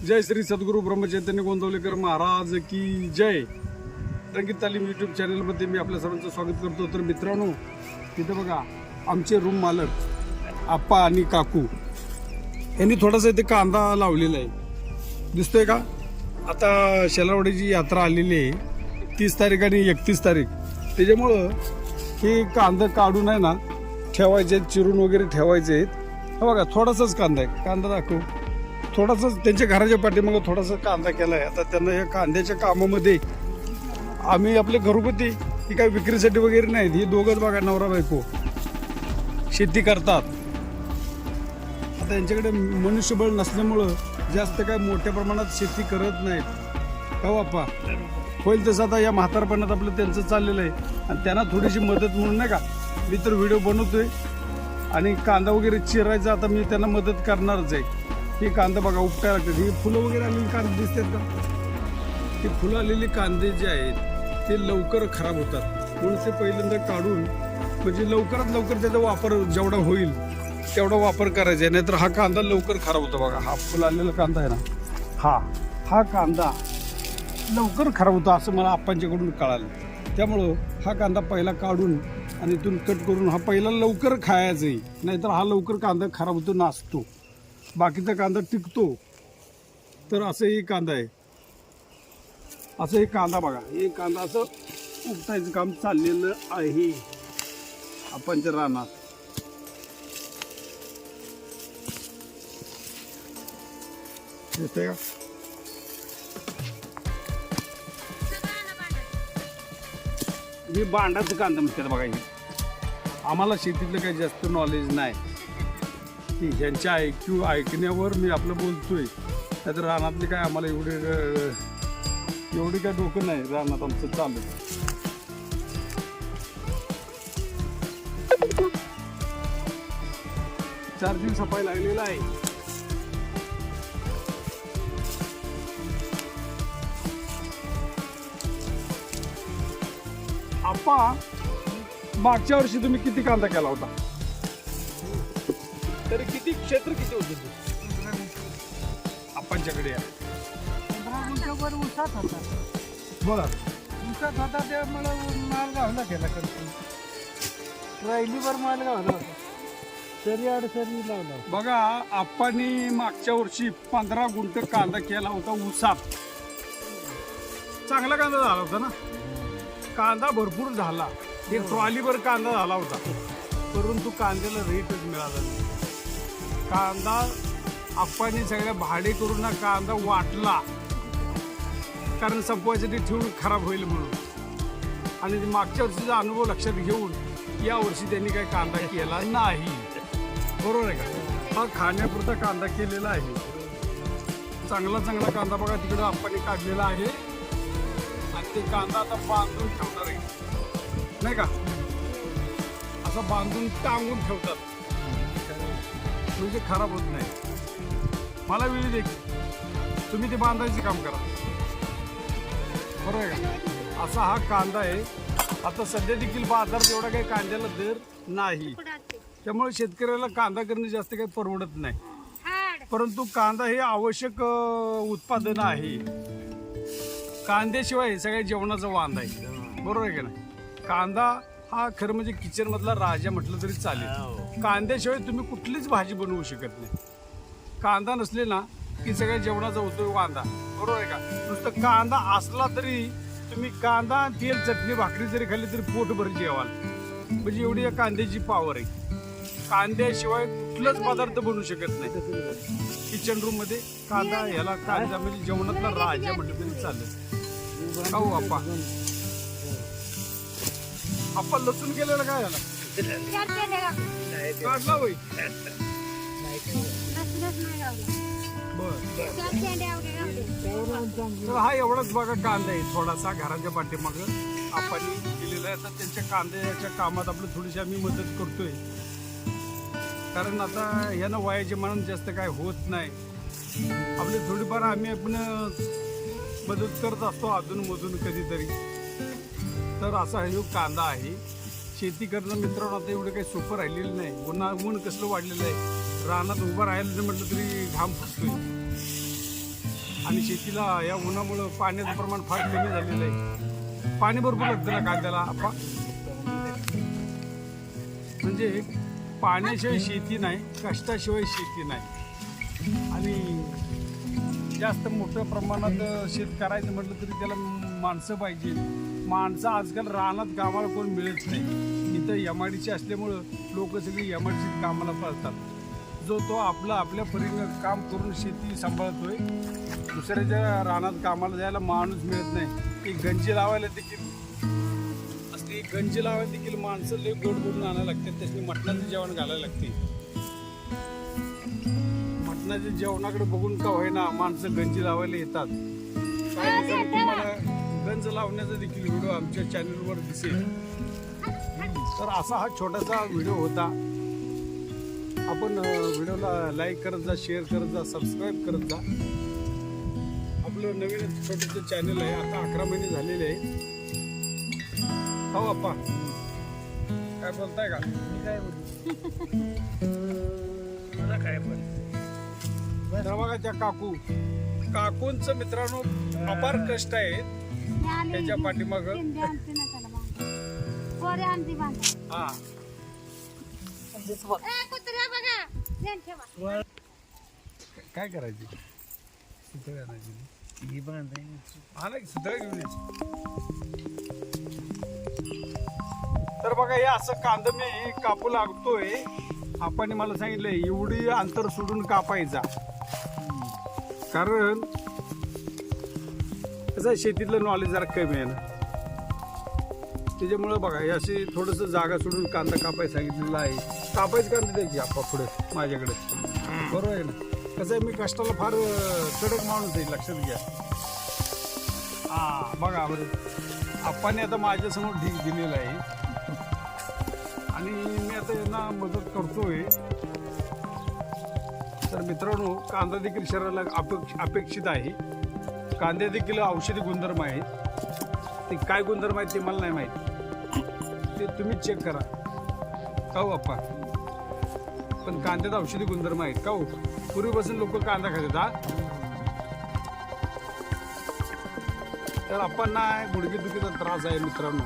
जय श्री सद्गुरू ब्रह्मचैतन्य गोंदवलेकर महाराज की जय. रंगीत तालीम यूट्यूब चॅनलमध्ये मी आपल्या सर्वांचं स्वागत करतो. तर मित्रांनो, तिथे बघा आमचे रूम मालक आप्पा आणि काकू यांनी थोडासा इथे कांदा लावलेला आहे, दिसतोय का? आता शेलावडीची यात्रा आलेली आहे 30 तारीख आणि 31 तारीख. त्याच्यामुळं हे कांदा काढून आहे ना ठेवायचे, चिरून वगैरे ठेवायचे आहेत. हा बघा थोडासाच कांदा आहे, कांदा दाखव. थोडासाच त्यांच्या घराच्या पाठीमागं थोडासा कांदा केला आहे. आता त्यांना या कांद्याच्या कामामध्ये आम्ही आपले घरगुती, ही काही विक्रीसाठी वगैरे नाहीत, ही दोघंच बघा नवरा बायको शेती करतात. आता यांच्याकडे मनुष्यबळ नसल्यामुळं जास्त काय मोठ्या प्रमाणात शेती करत नाहीत. का बाप्पा होईल तसं आता या म्हातारपणात आपलं त्यांचं चाललेलं आहे. आणि त्यांना थोडीशी मदत म्हणून नाही का मी तर व्हिडिओ बनवतोय. आणि कांदा वगैरे चिरायचा आता मी त्यांना मदत करणारच आहे. ही कांदा बघा उपटायला लागतात. ही फुलं वगैरे आलेली कांदे दिसतात का? ही फुलं आलेली कांदे जे आहेत ते लवकर खराब होतात, म्हणून ते पहिल्यांदा काढून म्हणजे लवकरात लवकर त्याचा वापर जेवढा होईल तेवढा वापर करायचा आहे. नाहीतर हा कांदा लवकर खराब होतो. बघा हा फुलं आलेला कांदा आहे ना, हा कांदा लवकर खराब होतो असं मला आप्पांच्याकडून कळालं. त्यामुळं हा कांदा पहिला काढून आणि इथून कट करून हा पहिला लवकर खायचा आहे. नाहीतर हा लवकर कांदा खराब होतो, नासतो. बाकीचा कांदा टिकतो. तर असं ही कांदा आहे, असं हे कांदा बघा, हे कांदा असं उपटायचं काम चाललेलं आहे आपणच्या रानात. दिसतंय का? हे बांडाचं कांदा म्हणतात बघा. हे आम्हाला शेतीतलं काही जास्त नॉलेज नाही, की ह्यांच्या ऐकण्यावर मी आपलं बोलतोय. नाहीतर रानातले काय आम्हाला एवढी काय डोकं नाही रानात आमचं चालू. चार्जिंग सफाई लागलेला आहे. आप्पा मागच्या वर्षी तुम्ही किती कांदा केला होता? तरी किती क्षेत्र किती होते आपणच्याकडे? 15 गुंठ्यावर ऊसात होता. बरं, ऊसात होता ते मला माल गावला केला करतो. राहिलीवर माल गावला होता, सरी अडसरी लावला. बघा आप्पांनी मागच्या वर्षी 15 गुंठ कांदा केला होता ऊसात. चांगला कांदा झाला होता ना, कांदा भरपूर झाला. एक ट्रॉलीभर कांदा झाला होता, परंतु कांद्याला रेटच मिळाला नाही. कांदा आप्पांनी सगळ्या भाडे करून कांदा वाटला, कारण संपवायसाठी ठेवून खराब होईल म्हणून. आणि मागच्या वर्षीचा अनुभव लक्षात घेऊन या वर्षी त्यांनी काही कांदा केला नाही. बरोबर आहे का? हा खाण्यापुरता कांदा केलेला आहे. चांगला कांदा बघा तिकडं आप्पांनी काढलेला आहे. आणि ते कांदा आता बांधून ठेवणार आहे, नाही का? असं बांधून टांगून ठेवतात म्हणजे खराब होत नाही. मला वेळ दे, तुम्ही ते बांधायचे काम करा. बरोबर आहे का? असा हा कांदा आहे. आता सध्या देखील बाजारात एवढा काही कांद्याला दर नाही, त्यामुळे शेतकऱ्याला कांदा करणे जास्त काही परवडत नाही. परंतु कांदा हे आवश्यक उत्पादन आहे. कांद्याशिवाय सगळ्या जेवणाचा वांदा आहे. बरोबर आहे का नाही? कांदा हा खरं म्हणजे किचन मधला राजा म्हटलं तरी चालेल. कांद्याशिवाय तुम्ही कुठलीच भाजी बनवू शकत नाही. कांदा नसले ना की सगळ्या जेवणाचा होतो वांदा. बरोबर आहे का? नुसतं कांदा असला तरी तुम्ही कांदा तेल चटणी भाकरी जरी खाल्ली तरी पोटभर जेवाल. म्हणजे एवढी या कांद्याची पॉवर आहे. कांद्याशिवाय कुठलाच पदार्थ बनवू शकत नाही. किचन रूम मध्ये कांदा, ह्याला कांदा म्हणजे जेवणातला राजा म्हटलं तरी चालेल. खाऊ आप्पा. आप्पा लसूण केलेलं काय झालं? काढला होई. तर हा एवढाच बघा कांदा आहे थोडासा घराच्या पाठीमागं आप्पांनी केलेला आहे. आता त्यांच्या कांद्याच्या कामात आपलं थोडीशी आम्ही मदत करतोय, कारण आता ह्यानं वयाचे मानानं जास्त काय होत नाही. आपली थोडीफार आम्ही आपण मदत करत असतो अधूनमधून कधीतरी. तर असा हा कांदा आहे. शेती करणं मित्रांनो आता एवढं काही सोपं राहिलेलं नाही. ऊन कसलं वाढलेलं आहे. रानात उभं राहायला म्हटलं तरी घाम फुटतोय. आणि शेतीला या उन्हामुळं पाण्याचं प्रमाण फार कमी झालेलं आहे. पाणी भरपूर लागतं ना कांद्याला आप्पा. म्हणजे पाण्याशिवाय शेती नाही, कष्टाशिवाय शेती नाही. आणि जास्त मोठ्या प्रमाणात शेत करायचं म्हटलं तरी त्याला माणसं पाहिजे. माणसं आजकाल रानात कामाला कोण मिळत नाही. इथं एमआयडीसी असल्यामुळं लोक सगळी एमआयडीसीत कामाला पळतात. जो तो आपल्या परीनं काम करून शेती सांभाळतोय. दुसऱ्याच्या रानात कामाला जायला माणूस मिळत नाही. एक गंजी लावायला देखील असते, गंजी लावायला देखील माणसं लई गोड करून आणायला लागतात. त्याच्यानी मटणाचं जेवण घालायला लागते. मटणाच्या जेवणाकडे बघून का होईना माणसं गंजी लावायला येतात. काय दिवसांनी तुम्हाला गंज लावण्याचा देखील व्हिडिओ आमच्या चॅनलवर दिसेल. तर असा हा छोटासा व्हिडिओ होता. आपण व्हिडिओला लाईक करत जा, शेअर करत जा, सबस्क्राईब करत जा. आपलं नवीन छोटंसं चॅनल आहे. आता 11 महिने झालेले आहे. हो अप्पा, काय बोलताय का? मी काय बोलू मला काय बोल. तर बघा त्या काकूंचं मित्रांनो अपार कष्ट आहेत त्याच्या पाठीमाग. हा काय करायची? सुतळ आणायची. आणा की सुतळ घेऊन यायची. तर बघा हे असं कांदा मी कापू लागतोय. आपण मला सांगितलंय एवढी अंतर सोडून कापायचा. कारण कसं शेतीतलं नॉलेज जरा कमी आहे ना, त्याच्यामुळं बघा हे अशी थोडंसं जागा सोडून कांदा कापायला सांगितलेला आहे. कापायचं कांदा द्यायची आप्पा पुढे माझ्याकडे. बरोबर आहे ना? कसं आहे मी कष्टाला फार कडक माणूस आहे, लक्षात घ्या. हा बघा बरं, आप्पाने आता माझ्यासमोर ढीक दिलेला आहे आणि मी आता यांना मदत करतोय. तर मित्रांनो कांदा देखील शरीराला अपेक्षित आहे. कांद्या देखील औषधी गुणधर्म आहेत. ते काय गुणधर्म आहेत ते मला नाही माहीत, ते तुम्ही चेक करा. का हो अप्पा? पण कांद्यात औषधी गुणधर्म आहेत का हो? पूर्वीपासून लोक कांदा खातात. हा तर आपण नाही गुडघेदुखीचा त्रास आहे मित्रांनो.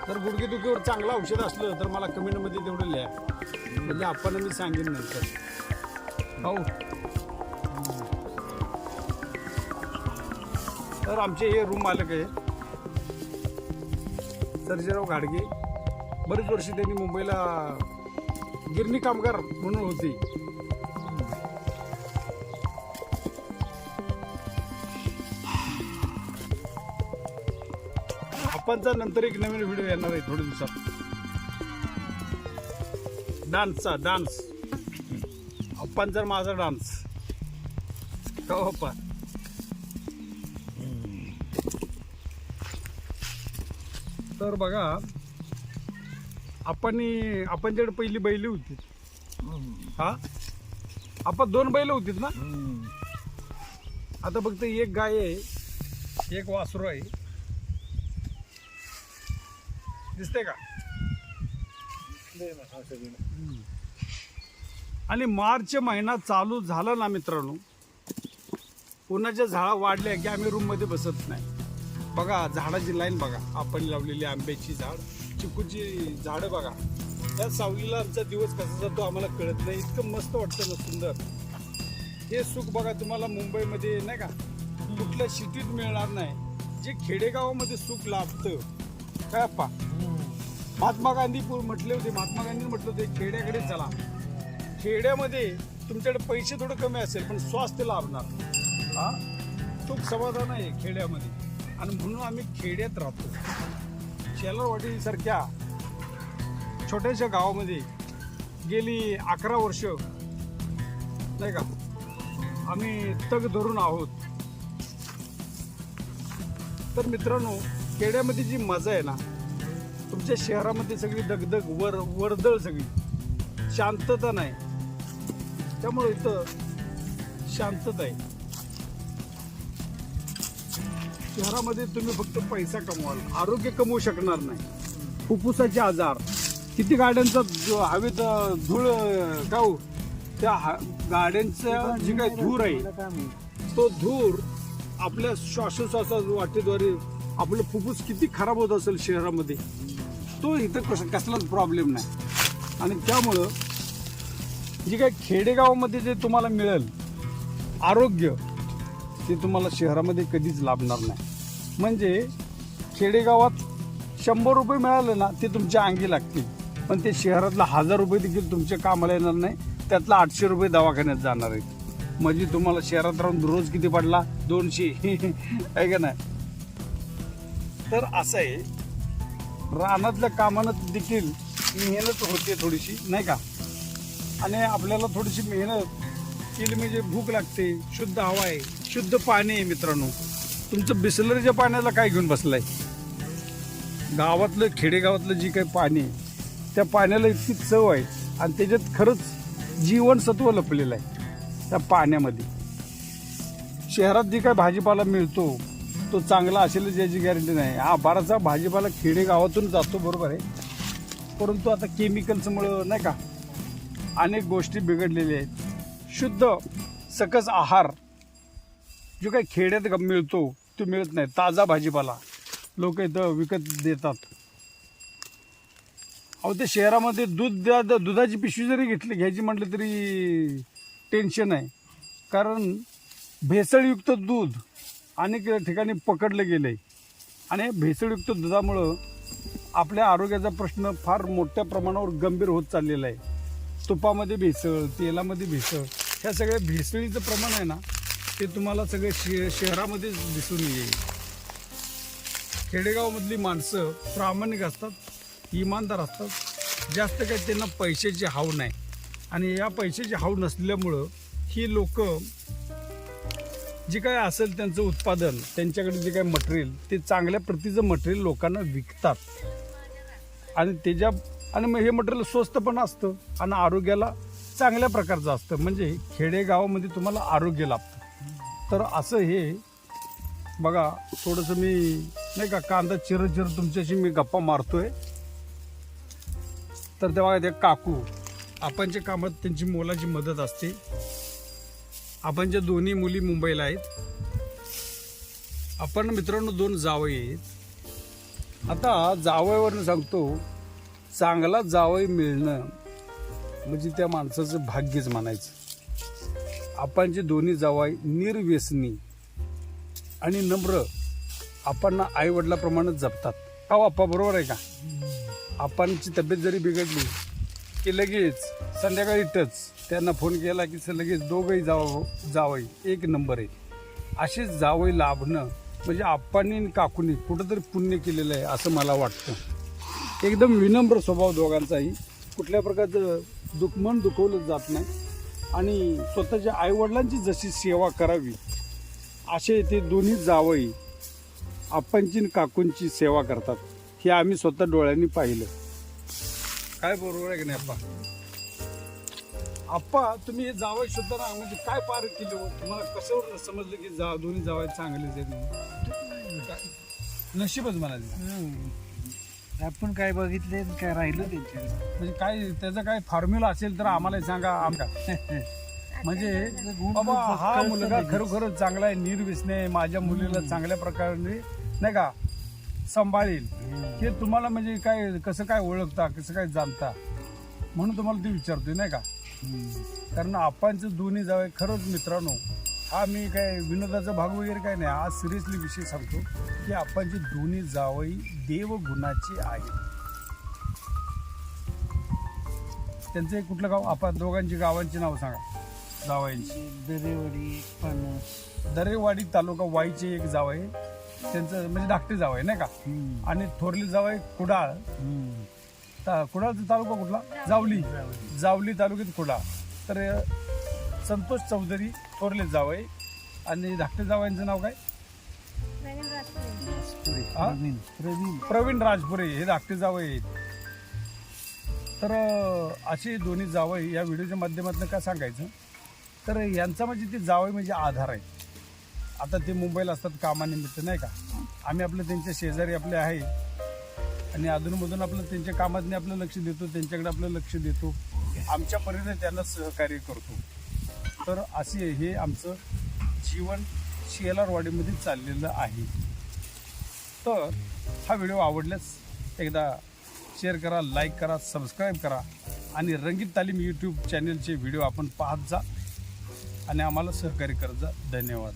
तर गुडघेदुखीवर चांगलं औषध असलं तर मला कमेंटमध्ये तेवढं लिहा, म्हणजे आपण मी सांगेन नंतर. हो तर आमचे हे रूम मालक आहे सर्जेराव घाडगे. बरीच वर्षी त्यांनी मुंबईला गिरणी कामगार म्हणून होती. आपणचा नंतर एक नवीन व्हिडिओ येणार आहे थोड्या दिवसात. डान्स आपणचा माझा डान्स. हो अप्पा. तर बघा आपणच्याकडे पहिली बैल होती. हा आपण 2 बैल होतीत ना. आता फक्त एक गाय आहे, एक वासरू आहे. दिसते का? आणि मार्च महिना चालू झाला ना मित्रांनो, उन्हाच्या झाडा वाढल्या की आम्ही रूम मध्ये बसत नाही. बघा झाडाची लाईन बघा, आपण लावलेली आंब्याची झाड, चिकूची झाडं बघा. या सावलीला आमचा दिवस कसा जातो आम्हाला कळत नाही. इतकं मस्त वाटतं ना, सुंदर. हे सुख बघा तुम्हाला मुंबईमध्ये नाही का कुठल्या सिटीत मिळणार नाही, जे खेडेगावामध्ये सुख लाभतं. काय अप्पा? महात्मा गांधी म्हटले होते, महात्मा गांधीने म्हटलं होते खेड्याकडे चला. खेड्यामध्ये तुमच्याकडे पैसे थोडं कमी असेल पण स्वास्थ्य लाभणार. हा सुख समाधान आहे खेड्यामध्ये. आणि म्हणून आम्ही खेड्यात राहतो. शेलारवाडी सारख्या छोट्याशा गावामध्ये गेली 11 वर्ष नाही का आम्ही तग धरून आहोत. तर मित्रांनो खेड्यामध्ये जी मजा आहे ना, तुमच्या शहरामध्ये सगळी दगदग वर्दळ, सगळी शांतता नाही. त्यामुळे इथं शांतता आहे. शहरामध्ये तुम्ही फक्त पैसा कमवाल, आरोग्य कमवू शकणार नाही. फुफ्फुसाचे आजार, किती गाड्यांचा हवेत धूळ, का हो त्या गाड्यांचा जे काही धूर आहे तो धूर आपल्या श्वासोश्वासा वाटेद्वारे आपलं फुफ्फुस किती खराब होत असेल शहरामध्ये, तो इथं कसलाच प्रॉब्लेम नाही. आणि त्यामुळं जे काही खेडेगावामध्ये जे तुम्हाला मिळेल आरोग्य, ते तुम्हाला शहरामध्ये कधीच लाभणार नाही. म्हणजे खेडेगावात 100 रुपये मिळाले ना, ते तुमच्या अंगी लागतील, पण ते शहरातला 1000 रुपये देखील तुमच्या कामाला येणार नाही. त्यातला 800 रुपये दवाखान्यात जाणार आहेत. म्हणजे तुम्हाला शहरात राहून रोज किती पडला? 200 आहे का नाही? तर असं आहे, रानातल्या कामानं देखील मेहनत होते थोडीशी, नाही का? आणि आपल्याला थोडीशी मेहनत केली म्हणजे भूक लागते, शुद्ध हवा आहे, शुद्ध पाणी आहे. मित्रांनो, तुमचं बिसलरीच्या पाण्याला काय घेऊन बसलाय? गावातलं खेडेगावातलं जी काही पाणी आहे, त्या पाण्याला इतकी चव आहे आणि त्याच्यात खरंच जीवनसत्व लपलेलं आहे त्या पाण्यामध्ये. शहरात जी काही भाजीपाला मिळतो तो चांगला असेल याची गॅरंटी नाही. हा बराचसा भाजीपाला खेडेगावातून जातो, बरोबर आहे, परंतु आता केमिकल्समुळं नाही का अनेक गोष्टी बिघडलेल्या आहेत. शुद्ध सकस आहार जो काही खेड्यात मिळतो तो मिळत नाही. ताजा भाजीपाला लोक इथं विकत देतात. अहो, ते शहरामध्ये दुधाची पिशवी जरी घ्यायची म्हटलं तरी टेन्शन आहे, कारण भेसळयुक्त दूध अनेक ठिकाणी पकडलं गेलं आहे. आणि भेसळयुक्त दुधामुळं आपल्या आरोग्याचा प्रश्न फार मोठ्या प्रमाणावर गंभीर होत चाललेला आहे. तुपामध्ये भेसळ, तेलामध्ये भेसळ, ह्या सगळ्या भेसळीचं प्रमाण आहे ना, ते तुम्हाला सगळे शहरामध्येच दिसून येईल. खेडेगावामधली माणसं प्रामाणिक असतात, इमानदार असतात. जास्त काही त्यांना पैशाची हाव नाही. आणि या पैशाची हाव नसल्यामुळं ही लोक जे काय असेल त्यांचं उत्पादन, त्यांच्याकडे जे काय मटेरियल, ते चांगल्या प्रतीचं मटेरियल लोकांना विकतात. आणि मग हे मटेरियल स्वस्त पण असतं आणि आरोग्याला चांगल्या प्रकारचं असतं. म्हणजे खेडेगावामध्ये तुम्हाला आरोग्य लाभतं. तर असं हे बघा, थोडंसं मी नाही का कांदा चिरत तुमच्याशी मी गप्पा मारतोय. तर तेव्हा ते काकू आपणच्या कामात त्यांची मोलाची मदत असते. आपणच्या दोन्ही मुली मुंबईला आहेत. आपण मित्रांनो 2 जावई आहेत. आता जावईवरनं सांगतो, चांगला जावई मिळणं म्हणजे त्या माणसाचं भाग्यच म्हणायचं. आपणचे दोन्ही जावई निर्व्यसनी आणि नम्र, आपण आई वडिलाप्रमाणे जपतात. अहो आप्पा, बरोबर आहे का? आपणची तब्येत जरी बिघडली की लगेच संध्याकाळी टच त्यांना फोन केला की लगेच दोघंही जावई एक नंबर आहे. असेच जावई लाभणं म्हणजे आप्पांनी आणि काकूंनी कुठंतरी पुण्य केलेलं आहे असं मला वाटतं. एकदम विनम्र स्वभाव दोघांचाही, कुठल्या प्रकारचं मन दुखवलं जात नाही. आणि स्वतःच्या आईवडिलांची जशी सेवा करावी असे ते दोन्ही जावई आप्पांची आणि काकूंची सेवा करतात. हे आम्ही स्वतः डोळ्यांनी पाहिलं. काय बरोबर आहे की नाही आप्पा? आप्पा, तुम्ही हे जावई शोधताना म्हणजे काय पार केलं? तुम्हाला कशावर समजलं की दोन्ही जावई चांगलेच आहेत? नशीबच म्हणाले. आपण काय बघितले काय राहिलं त्यांच्याकडे, म्हणजे काय त्याचा काय फॉर्म्युला असेल तर आम्हाला सांगा. आमका म्हणजे बाबा हा मुलगा खरोखर चांगला आहे, निर्व्यसनी आहे, माझ्या मुलीला चांगल्या प्रकारे नाही का सांभाळेल, हे तुम्हाला म्हणजे काय कसं काय ओळखता, कसं काय जाणता, म्हणून तुम्हाला ते विचारतोय नाही का. कारण आपणचं दोन्ही जावई खरंच मित्रांनो, हा मी काय विनोदाचा भाग वगैरे काय नाही, आज सिरियसली विषय सांगतो की आपणचे दोन्ही जावई देवगुणाचे आहेत. त्यांचं कुठलं गाव? आपण दोघांची गावांची नाव सांगा जावयांची. दरेवाडी, पानस, दरेवाडी तालुका वाईचे एक जाव आहे, त्यांचं म्हणजे धाकटे जाव आहे नाही का. आणि थोरले जाव आहे कुडाळ. कुडाळचा तालुका कुठला? जावली. जावली तालुक्यात कुडाळ. तर संतोष चौधरी थोरले जाव आहे. आणि धाकटे जावयांचं नाव काय? प्रवीण राजपुरे, हे धाकटे जावई आहेत. तर असे दोन्ही जावई या व्हिडिओच्या माध्यमातून काय सांगायचं तर यांचा म्हणजे ते जावई म्हणजे आधार आहे. आता ते मुंबईला असतात कामानिमित्त नाही का. आम्ही आपलं त्यांच्या शेजारी आपले आहे आणि अधूनमधून आपलं त्यांच्या कामातने आपलं लक्ष देतो, त्यांच्याकडे आपलं लक्ष देतो, आमच्या परीने त्यांना सहकार्य करतो. तर असे हे आमचं जीवन शेलारवाडीमध्ये चाललेलं आहे. तर हा व्हिडिओ आवडल्यास एकदा शेअर करा, लाईक करा, सबस्क्राईब करा आणि रंगीत तालीम यूट्यूब चॅनलचे व्हिडिओ आपण पाहत जा आणि आम्हाला सहकार्य करत जा. धन्यवाद.